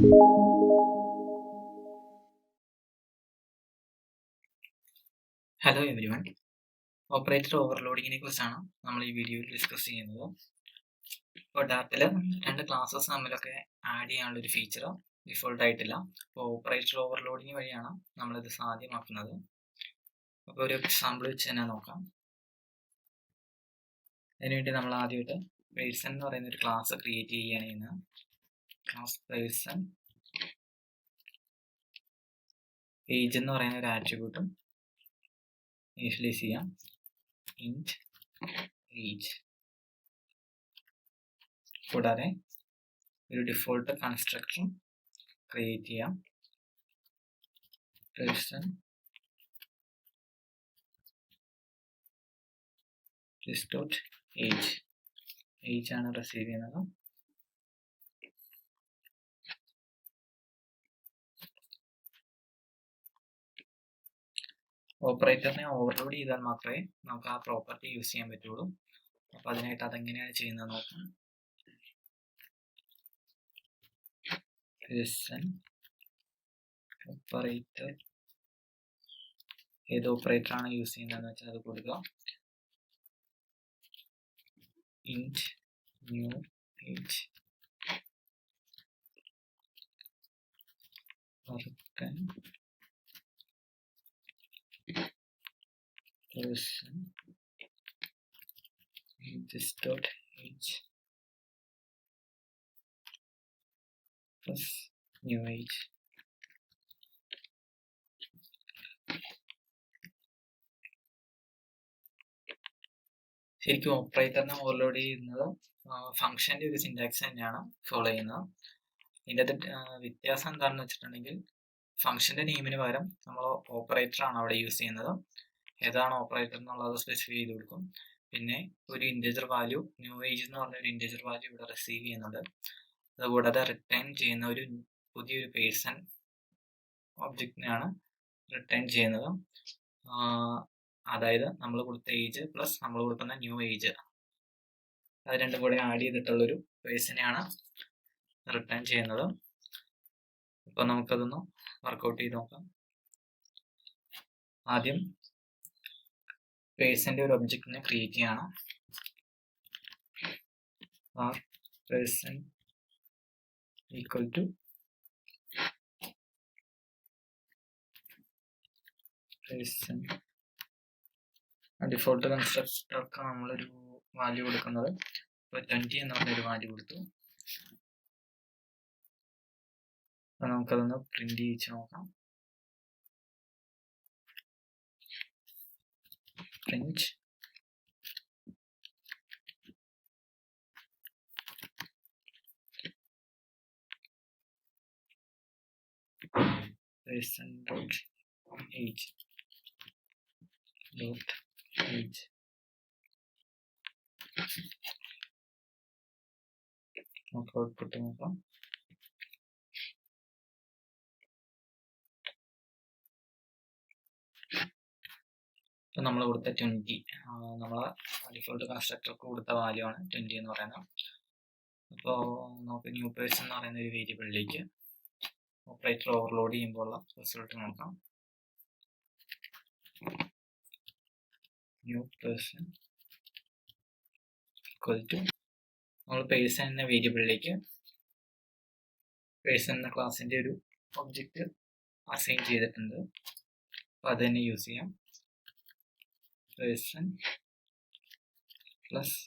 Hello everyone, operator ഓവർലോഡിങ്ങിനെ കുറിച്ചാണ് നമ്മൾ ഈ വീഡിയോയിൽ ഡിസ്കസ് ചെയ്യുന്നത്. ഇപ്പോൾ ഡാറ്റയിൽ രണ്ട് ക്ലാസ്സസ് തമ്മിലൊക്കെ ആഡ് ചെയ്യാനുള്ള ഒരു ഫീച്ചർ ഡിഫോൾട്ട് ആയിട്ടില്ല. അപ്പോൾ ഓപ്പറേറ്റർ ഓവർലോഡിങ് വഴിയാണ് നമ്മളിത് സാധ്യമാക്കുന്നത്. അപ്പോൾ ഒരു എക്സാമ്പിൾ വെച്ച് തന്നെ നോക്കാം. അതിനുവേണ്ടി നമ്മൾ ആദ്യമായിട്ട് പേഴ്സൺ എന്ന് പറയുന്ന ഒരു ക്ലാസ് ക്രിയേറ്റ് ചെയ്യുകയാണ്. ക്ലാസ് പേഴ്സൺ ഏജ് എന്ന് പറയുന്ന ഒരു ആട്രിബ്യൂട്ടും ഇനിഷ്യലൈസ് ചെയ്യാം. Int age. കൂടാതെ ഒരു ഡിഫോൾട്ട് കൺസ്ട്രക്ടറും ക്രിയേറ്റ് ചെയ്യാം. പേഴ്സൺ ഏജ് ഏജ് ആണ് റിസീവ് ചെയ്യുന്നത്. ഓപ്പറേറ്ററിനെ ഓവർലോഡ് ചെയ്താൽ മാത്രമേ നമുക്ക് ആ പ്രോപ്പർട്ടി യൂസ് ചെയ്യാൻ പറ്റുള്ളൂ. അപ്പോൾ അതിനായിട്ട് അതെങ്ങനെയാണ് ചെയ്യുന്നത് നോക്കാം. പേഴ്സൺ ഓപ്പറേറ്റർ ഏത് ഓപ്പറേറ്റർ ആണ് യൂസ് ചെയ്യുന്നതെന്ന് വെച്ചാൽ അത് കൊടുക്കുക. Int new age person ages.age plus new age. ശരിക്കും ഓപ്പറേറ്ററിനെ ഓവർലോഡ് ചെയ്യുന്നത് ഫംഗ്ഷന്റെ ഒരു സിന്റാക്സ് തന്നെയാണ് ഫോളോ ചെയ്യുന്നത്. ഇതിൻ്റെ വ്യത്യാസം എന്താണെന്ന് വെച്ചിട്ടുണ്ടെങ്കിൽ ഫംഗ്ഷന്റെ നെയിമിന് പകരം നമ്മൾ ഓപ്പറേറ്റർ ആണ് അവിടെ യൂസ് ചെയ്യുന്നത്. ഏതാണ് ഓപ്പറേറ്റർ എന്നുള്ളത് സ്പെസിഫൈ ചെയ്ത് കൊടുക്കും. പിന്നെ ഒരു ഇൻറ്റജർ വാല്യൂ ന്യൂ ഏജ് എന്ന് പറഞ്ഞ ഒരു ഇൻറ്റജർ വാല്യൂ ഇവിടെ റിസീവ് ചെയ്യുന്നുണ്ട്. അതുകൂടാതെ റിട്ടേൺ ചെയ്യുന്ന ഒരു പുതിയൊരു പേഴ്സൺ ഒബ്ജക്റ്റിനെയാണ് റിട്ടേൺ ചെയ്യുന്നത്. അതായത് നമ്മൾ കൊടുത്ത ഏജ് പ്ലസ് നമ്മൾ കൊടുക്കുന്ന ന്യൂ ഏജ് അത് രണ്ടും കൂടെ ആഡ് ചെയ്തിട്ടുള്ളൊരു പേഴ്സണെയാണ് റിട്ടേൺ ചെയ്യുന്നത്. ഇപ്പം നമുക്കതൊന്ന് വർക്കൗട്ട് ചെയ്ത് നോക്കാം. ആദ്യം പേഴ്സന്റെ ഒരു ഒബ്ജക്റ്റിനെ ക്രിയേറ്റ് ചെയ്യണം. Person equal to person. Default കൺസ്ട്രക്ടർക്ക് നമ്മളൊരു വാല്യൂ കൊടുക്കുന്നത് ഇപ്പോൾ 20 എന്ന് പറഞ്ഞൊരു വാല്യൂ കൊടുത്തു. അപ്പം നമുക്കതൊന്ന് പ്രിന്റ് ചെയ്യിച്ച് നോക്കാം. Print person dot age dot age. നമുക്ക് ഔട്ട്പുട്ട് നോക്കാം. ഇപ്പം നമ്മൾ കൊടുത്ത 20 നമ്മൾ ഡിഫോൾട്ട് കൺസ്ട്രക്ടർക്ക് കൊടുത്ത വാല്യൂ ആണ് 20 എന്ന് പറയുന്നത്. അപ്പോൾ നമുക്ക് ന്യൂ പേഴ്സൺ എന്ന് പറയുന്ന ഒരു വേരിയബിളിലേക്ക് ഓപ്പറേറ്റർ ഓവർലോഡ് ചെയ്യുമ്പോൾ ഉള്ള റിസൾട്ട് നോക്കാം. ന്യൂ പേഴ്സൺ ഈക്വൽ ടു നമ്മൾ പേഴ്സൺ എന്ന വേരിയബിളിലേക്ക് പേഴ്സൺ എന്ന ക്ലാസിന്റെ ഒരു ഒബ്ജക്റ്റ് അസൈൻ ചെയ്തിട്ടുണ്ട്. അപ്പോൾ അത് തന്നെ യൂസ് ചെയ്യാം. പേഴ്സൺ പ്ലസ്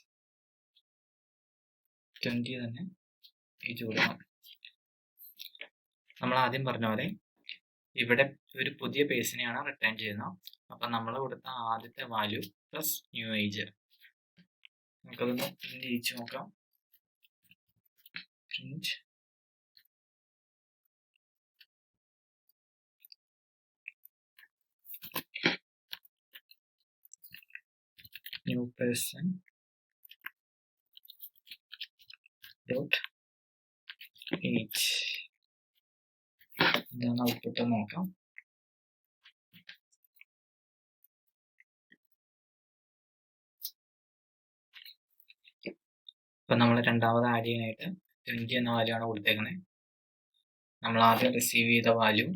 20 തന്നെ ഏജ് കൊടുക്കണം. നമ്മൾ ആദ്യം പറഞ്ഞ പോലെ ഇവിടെ ഒരു പുതിയ പേഴ്സണെയാണ് റിട്ടേൺ ചെയ്യുന്നത്. അപ്പം നമ്മൾ കൊടുത്ത ആദ്യത്തെ വാല്യൂ പ്ലസ് ന്യൂ ഏജ് നമുക്കതൊന്ന് പ്രിന്റ് ചെയ്യിച്ച് നോക്കാം. Print new person dot age. ഇതാണ് ഔട്ട്പുട്ട് നോക്കാം. ഇപ്പം നമ്മൾ രണ്ടാമത് ആഡ് ചെയ്യാനായിട്ട് 20 എന്ന വാല്യൂ ആണ് കൊടുത്തേക്കുന്നത്. നമ്മൾ ആദ്യം റിസീവ് ചെയ്ത വാല്യൂ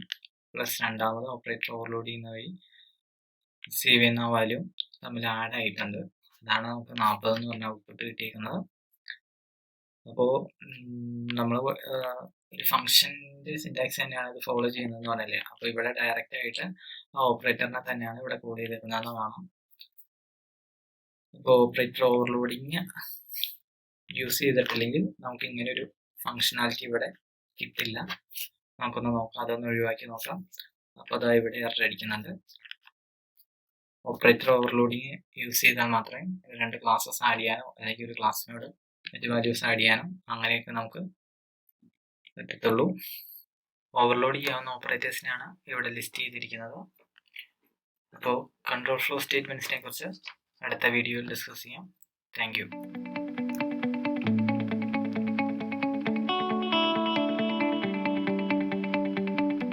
പ്ലസ് രണ്ടാമത് ഓപ്പറേറ്റർ ഓവർലോഡ് ചെയ്യുന്ന വഴി റിസീവ് ചെയ്യുന്ന വാല്യൂ തമ്മിൽ ആഡ് ആയിട്ടുണ്ട്. അതാണ് നമുക്ക് 40 എന്ന് പറഞ്ഞ ഔട്ട്പുട്ട് കിട്ടിയിരിക്കുന്നത്. അപ്പോൾ നമ്മൾ ഒരു ഫംഗ്ഷൻ്റെ സിൻടാക്സ് തന്നെയാണ് ഇത് ഫോളോ ചെയ്യുന്നതെന്ന് പറഞ്ഞല്ലേ. അപ്പോൾ ഇവിടെ ഡയറക്റ്റ് ആയിട്ട് ആ ഓപ്പറേറ്ററിനെ തന്നെയാണ് ഇവിടെ കോഡ് ചെയ്തിരിക്കുന്നതെന്ന് കാണാം. ഇപ്പോൾ ഓപ്പറേറ്റർ ഓവർലോഡിങ് യൂസ് ചെയ്തിട്ടില്ലെങ്കിൽ നമുക്ക് ഇങ്ങനെ ഒരു ഫങ്ഷനാലിറ്റി ഇവിടെ കിട്ടില്ല. നമുക്കൊന്ന് നോക്കാം, അതൊന്ന് ഒഴിവാക്കി നോക്കാം. അപ്പോൾ അതാ ഇവിടെ എറർ അടിക്കുന്നുണ്ട്. ഓപ്പറേറ്റർ ഓവർലോഡിങ് യൂസ് ചെയ്താൽ മാത്രമേ രണ്ട് ക്ലാസ്സസ് ആഡ് ചെയ്യാനോ അല്ലെങ്കിൽ ഒരു ക്ലാസ്സിനോട് മറ്റ് വാല്യൂസ് ആഡ് ചെയ്യാനോ അങ്ങനെയൊക്കെ നമുക്ക് പറ്റത്തുള്ളൂ. ഓവർലോഡ് ചെയ്യാവുന്ന ഓപ്പറേറ്റേഴ്സിനാണ് ഇവിടെ ലിസ്റ്റ് ചെയ്തിരിക്കുന്നത്. അപ്പോൾ കൺട്രോൾ ഫ്ലോ സ്റ്റേറ്റ്മെന്റ്സിനെ കുറിച്ച് അടുത്ത വീഡിയോയിൽ ഡിസ്കസ് ചെയ്യാം. Thank you.